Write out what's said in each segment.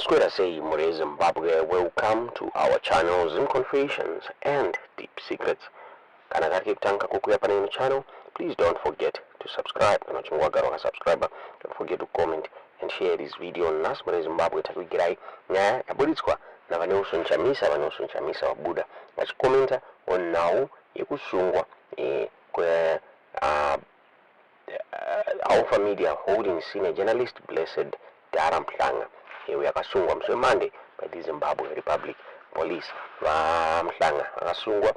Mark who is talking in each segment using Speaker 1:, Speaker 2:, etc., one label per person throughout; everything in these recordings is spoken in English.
Speaker 1: Masquerade say Mure Zimbabwe, welcome to our channel Zim Confessions and Deep Secrets. Kana kati kutanga kukuya pana channel, please don't forget to subscribe. Kana chungwagaro ka subscriber, don't forget to comment and share this video. Nas Mure Zimbabwe takugirai nya yabuditswa na vaneusun Chamisa wabuda. Vachikomenta on now yekusungwa kwe Alpha Media holding senior journalist Blessed Mhlanga. We akasungwa mswe Monday by the Zimbabwe Republic Police. Mhlanga akasungwa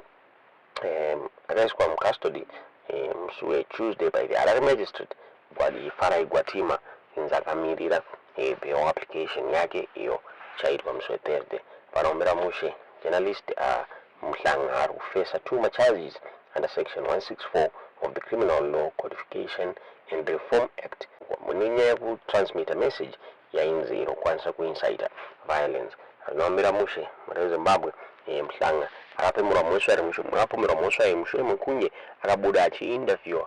Speaker 1: akaiswa custody mswe Tuesday by the Harare Magistrate bwadi Farai Gwatima inzakamirira bail application yake iyo chaitwa mswe Thursday. Panombera mushe journalist Mhlanga arufesa 2 charges under section 164 of the Criminal Law Codification and Reform Act. Munenye ku transmit a message ya inziro kwanza ku incite violence. Anombera mushe muri Zimbabwe Mhlanga akapemura muswe muswe mukunye akabuda achi interview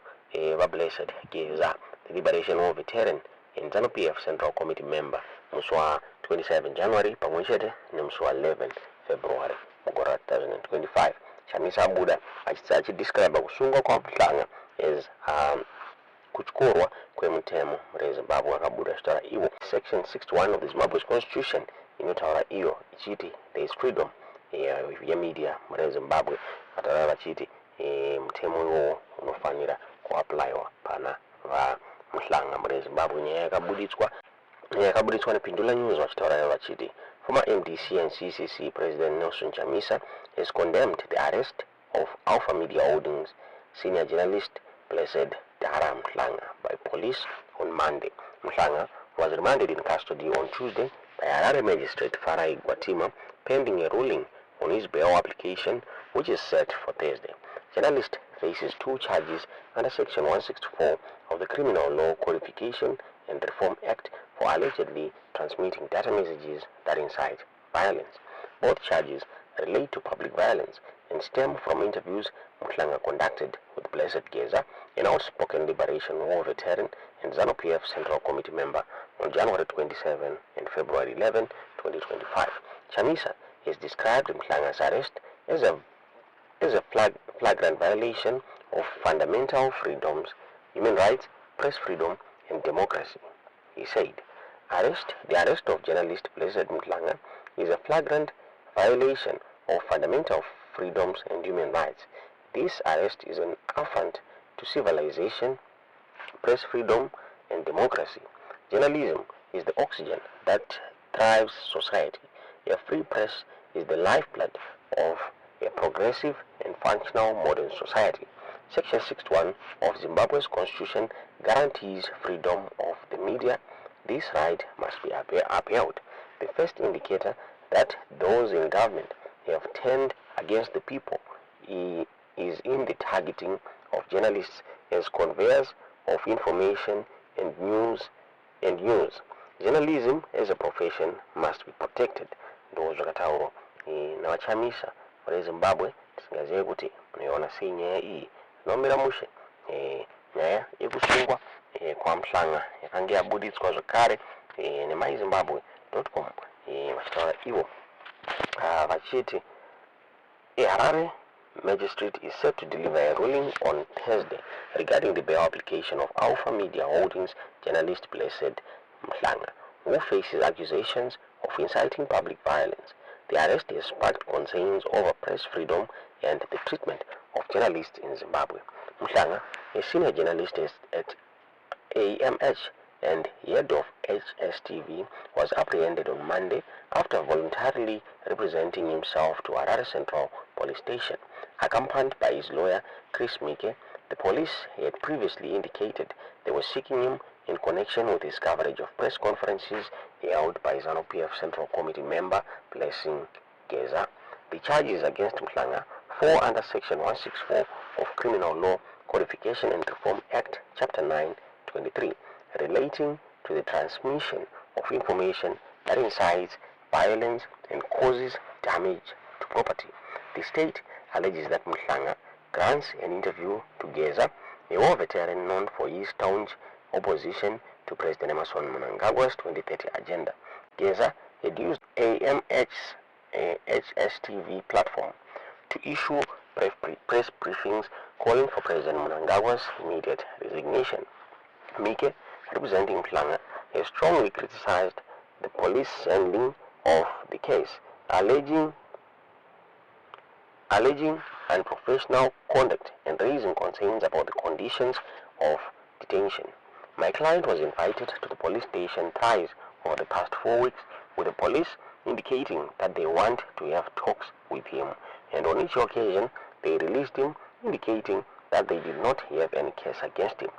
Speaker 1: va Blessed Geza, the Liberation War veteran and ZANU-PF Central Committee member muswa 27 January pamwechete ne muswa 11 February mugora 2025. Chamisa Buda achidescribe kusungwa kwa Mhlanga as kuchukurwa kwemutemo muri Zimbabwe akabuda chitaura iwo section 61 of the Zimbabwe's constitution inotaura iyo ichiti there is freedom ya media muri Zimbabwe. Ataura vachiti mutemo iwo unofanira kuapplywa pana va Mhlanga muri Zimbabwe. Nyaya yakabuditswa nepindula news vachitaura vachiti former MDC and CCC President Nelson Chamisa has condemned the arrest of Alpha Media Holdings senior journalist Blessed Mhlanga by police on Monday. Mhlanga was remanded in custody on Tuesday by Harare Magistrate Farai Gwatima pending a ruling on his bail application, which is set for Thursday. Journalist faces 2 charges under Section 164 of the Criminal Law Codification and Reform Act for allegedly transmitting data messages that incite violence. Both charges relate to public violence and stem from interviews Mhlanga conducted with Blessed Geza, an outspoken Liberation War veteran and ZANU-PF Central Committee member, on January 27 and February 11, 2025. Chamisa has described Mhlanga's arrest as a flagrant violation of fundamental freedoms, human rights, press freedom, and democracy. He said, the arrest of journalist Blessed Mhlanga is a flagrant violation of fundamental freedoms and human rights. This arrest is an affront to civilization, press freedom, and democracy. Journalism is the oxygen that drives society. A free press is the lifeblood of a progressive and functional modern society. Section 61 of Zimbabwe's constitution guarantees freedom of the media. This right must be upheld. The first indicator that those in government have turned against the people is in the targeting of journalists as conveyors of information and news. Journalism as a profession must be protected. Ndo zvakataurwa na Chamisa muri Zimbabwe. Tisingazive kuti munoiona sei nyaya iyi. Nombera mushe nyaya yekusungwa kwa Mhlanga yakanga yabuditswa zvakare nemaizimbabwe.com vachitaura ivo vachiti Harare Magistrate is set to deliver a ruling on Thursday regarding the bail application of Alpha Media Holdings journalist Blessed Mhlanga, who faces accusations of inciting public violence. The arrest has sparked concerns over press freedom and the treatment of journalists in Zimbabwe. Mhlanga, a senior journalist at AMH and head of HSTV, was apprehended on Monday after voluntarily representing himself to Harare Central Police Station. Accompanied by his lawyer, Chris Mike, the police had previously indicated they were seeking him in connection with his coverage of press conferences held by ZANU-PF Central Committee member Blessed Geza. The charges against Mhlanga fall under Section 164 of Criminal Law Codification and Reform Act, Chapter 9, 23, relating to the transmission of information that incites violence and causes damage to property. The state alleges that Mhlanga grants an interview to Geza, a war veteran known for his staunch opposition to President Mnangagwa's 2030 agenda. Geza had used HSTV platform to issue press briefings calling for President Mnangagwa's immediate resignation. Mike, representing Mhlanga, has strongly criticized the police handling of the case, alleging unprofessional conduct and raising concerns about the conditions of detention. My client was invited to the police station thrice over the past 4 weeks, with the police indicating that they want to have talks with him, and on each occasion they released him, indicating that they did not have any case against him,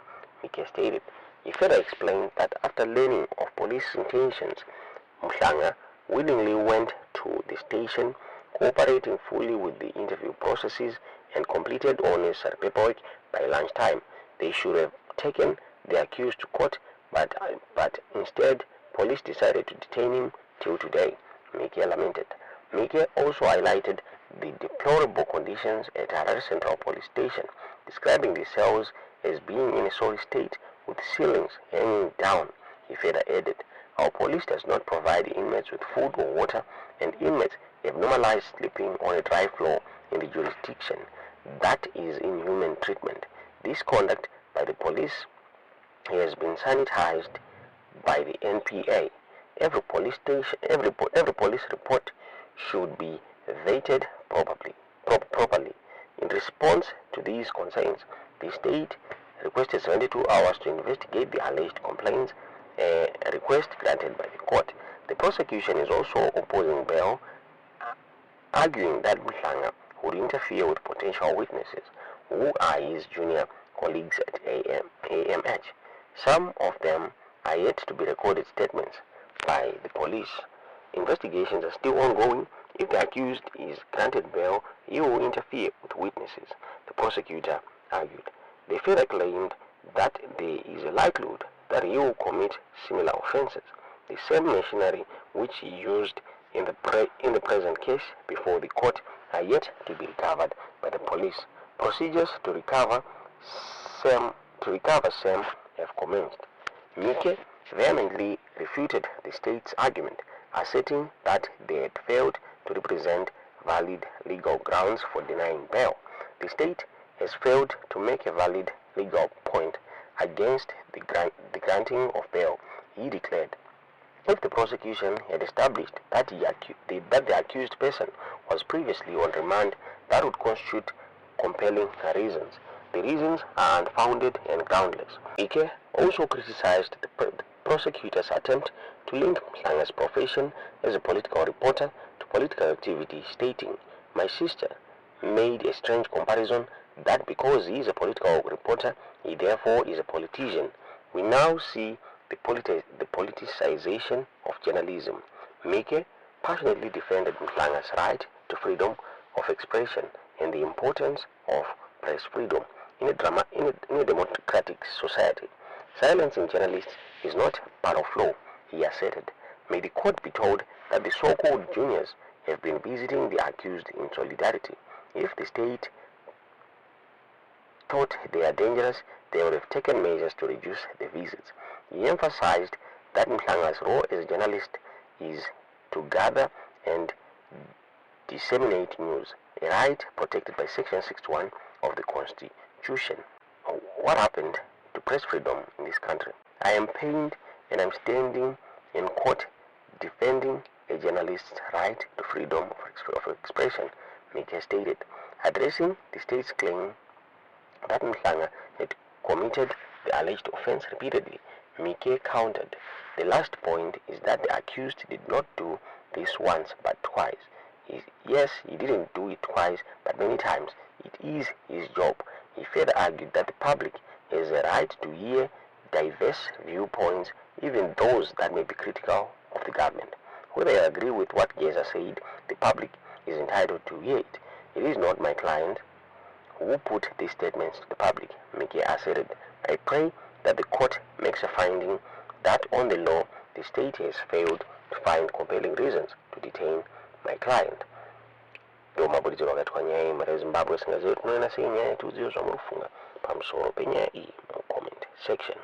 Speaker 1: Mike stated. He further explained that after learning of police intentions, Mhlanga willingly went to the station, cooperating fully with the interview processes, and completed all necessary paperwork by lunchtime. They should have taken the accused to court, but instead, police decided to detain him till today, Mike lamented. Mike also highlighted the deplorable conditions at Harare Central Police Station, describing the cells as being in a sorry state with ceilings hanging down. He further added, "Our police does not provide inmates with food or water, and inmates have normalized sleeping on a dry floor in the jurisdiction. That is inhuman treatment. This conduct by the police has been sanitized by the NPA. Every police station, every police report should be vetted properly. In response to these concerns, the state requested 72 hours to investigate the alleged complaints, a request granted by the court. The prosecution is also opposing bail, arguing that Mhlanga would interfere with potential witnesses who are his junior colleagues at AMH. Some of them are yet to be recorded statements by the police. Investigations are still ongoing. If the accused is granted bail, he will interfere with witnesses, the prosecutor argued. They further claimed that there is a likelihood that he will commit similar offences. The same machinery which he used in the present case before the court are yet to be recovered by the police. Procedures to recover same have commenced. Mike vehemently refuted the state's argument, asserting that they had failed to represent valid legal grounds for denying bail. The state has failed to make a valid legal point against the granting of bail, he declared. If the prosecution had established that the accused person was previously on remand, that would constitute compelling reasons. The reasons are unfounded and groundless. Ike also criticized the prosecutor's attempt to link Mhlanga's profession as a political reporter to political activity, stating, "My sister made a strange comparison that because he is a political reporter, he therefore is a politician. We now see the politicization of journalism." Mike passionately defended Mhlanga's right to freedom of expression and the importance of press freedom in a democratic society. Silencing journalists is not part of law, he asserted. May the court be told that the so-called juniors have been visiting the accused in solidarity. If the state thought they are dangerous, they would have taken measures to reduce the visits. He emphasized that Mhlanga's role as a journalist is to gather and disseminate news, a right protected by Section 61 of the Constitution. What happened to press freedom in this country? I am pained and I'm standing in court defending a journalist's right to freedom of expression, Mike stated. Addressing the state's claim that Mhlanga had committed the alleged offense repeatedly, Mike countered. The last point is that the accused did not do this once but twice. Yes, he didn't do it twice, but many times. It is his job. He further argued that the public has a right to hear diverse viewpoints, even those that may be critical of the government. Whether I agree with what Geza said, the public is entitled to hear it. It is not my client who put these statements to the public, Mike asserted. I pray that the court makes a finding that on the law, the state has failed to find compelling reasons to detain my client. Ndomabuliziro wakati kwa nyaya mara Zimbabwe singaziwe tunoena sei nyaya tuziyo zvamurufunga pamusoro penyaya iyi mu comment section.